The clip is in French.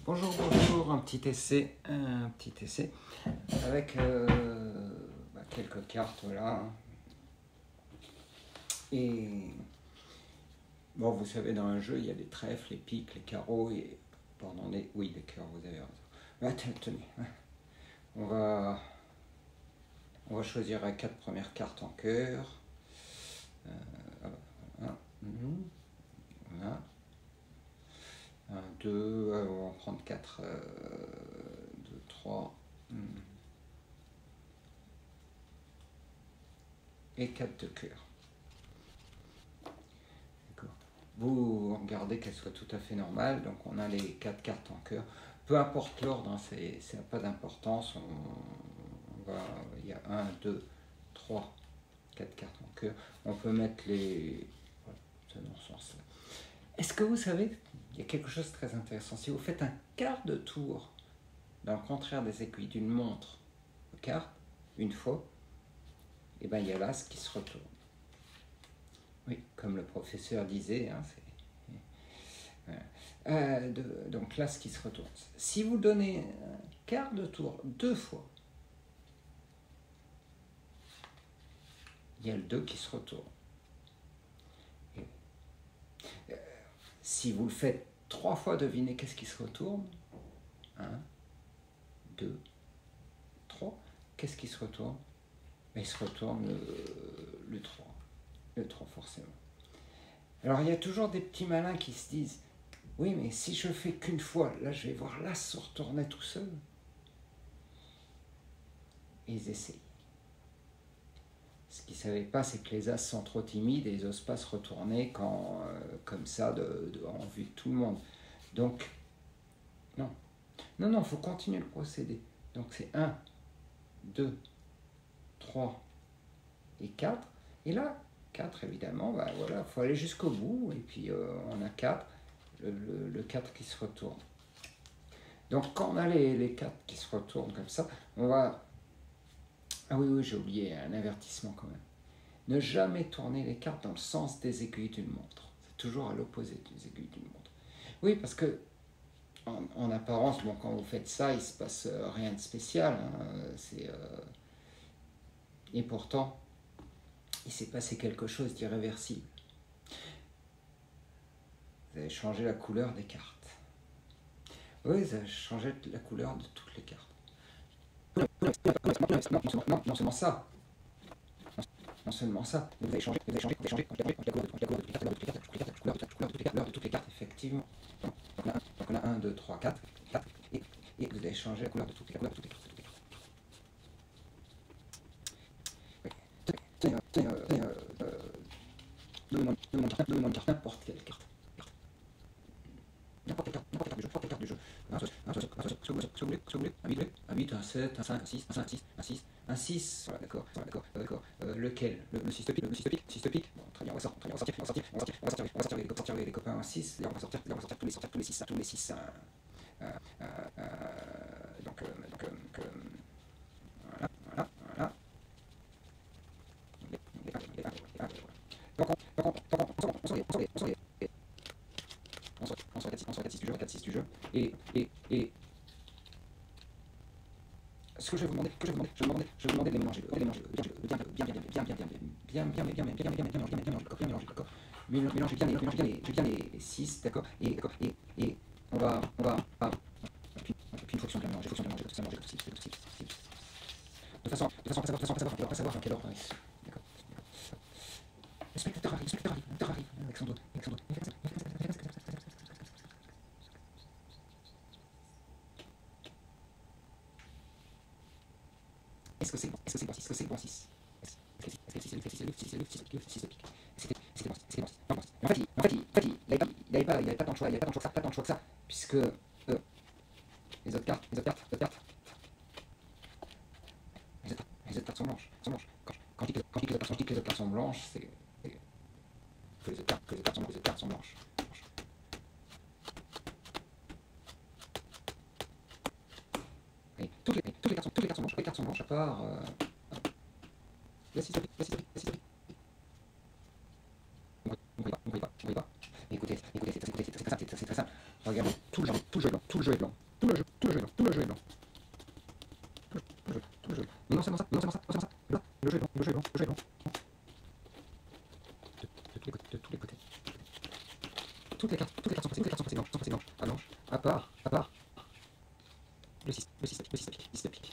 Bonjour, bonjour, un petit essai avec quelques cartes, voilà. Et bon, vous savez, dans un jeu, il y a les trèfles, les piques, les carreaux et pardon, les cœurs, vous avez raison. Tenez, on va choisir les 4 premières cartes en cœur. Voilà. 1, 2, on va en prendre 4, 2, 3, et 4 de cœur. D'accord. Vous regardez qu'elle soit tout à fait normale, donc on a les 4 cartes en cœur. Peu importe l'ordre, hein, ça n'a pas d'importance. Il y a 1, 2, 3, 4 cartes en cœur. On peut mettre les... Voilà, c'est dans ce sens-là. Est-ce que vous savez, il y a quelque chose de très intéressant. Si vous faites un quart de tour dans le contraire des aiguilles d'une montre, carte, une fois, et ben il y a l'as qui se retourne. Oui, comme le professeur disait, hein, donc l'as qui se retourne. Si vous donnez un quart de tour 2 fois, il y a le 2 qui se retourne. Si vous le faites 3 fois, devinez qu'est-ce qui se retourne. 1, 2, 3. Qu'est-ce qui se retourne? Il se retourne le 3. Le 3 forcément. Alors il y a toujours des petits malins qui se disent « Oui, mais si je fais qu'une fois, là je vais voir l'as se retourner tout seul. » Et ils essayent. Ce qu'ils ne savaient pas, c'est que les as sont trop timides et ils n'osent pas se retourner quand, comme ça, en vue de tout le monde. Donc, non, il faut continuer le procédé. Donc c'est 1, 2, 3 et 4. Et là, 4 évidemment, voilà, il faut aller jusqu'au bout. Et puis on a 4, le 4 qui se retourne. Donc quand on a les 4 qui se retournent comme ça, on va... Ah oui, j'ai oublié un avertissement quand même. Ne jamais tourner les cartes dans le sens des aiguilles d'une montre. C'est toujours à l'opposé des aiguilles d'une montre. Oui, parce que en apparence, bon, quand vous faites ça, il ne se passe rien de spécial. Hein, et pourtant, il s'est passé quelque chose d'irréversible. Vous avez changé la couleur des cartes. Oui, vous avez changé la couleur de toutes les cartes. Non seulement ça. Non seulement ça, vous avez changé la couleur de toutes les cartes, effectivement. Donc on a 1, 2, 3, 4, et vous avez changé la couleur de toutes les cartes. Donnez-moi une carte, n'importe quelle carte. N'importe quelle carte du jeu. Si vous voulez, un 8, un 7, un 5, un 6, un 5, un 6, voilà, d'accord. Lequel? Le 6 de pique. Bon, très bien, on va sortir les copains en 6, et on va sortir tous les 6. Donc, voilà. On sort 4-6 du jeu, et ce que je vais vous demander, de les mélanger, mélanger bien les 6, d'accord, et on va puis une fonction bien mélanger, de façon à savoir dans quel ordre, d'accord. Le spectateur arrive, Alexandre. Est-ce que c'est le bon 6? Est-ce que c'est le 6 de pique? C'était bon 6. En fait, il n'avait pas tant de choix, que ça, puisque les autres cartes sont blanches. Quand je dis que les autres cartes sont blanches, c'est que les autres cartes sont blanches. Et toutes les cartes sont blanches, à part la 6 de pique. Vous ne voyez pas. Écoutez, c'est très simple. Regardez, tout le jeu est blanc. Tout le jeu est blanc. Tout le jeu est blanc. Tout le jeu est blanc. Mais non seulement ça, non seulement ça, non seulement ça. Là, le jeu est blanc, le jeu est blanc, le jeu est blanc. De tous les côtés, de tous les côtés. Toutes les cartes sont passées blanches, sont passées blanches. À blanche, à part le 6 à pique, le 6 à pique.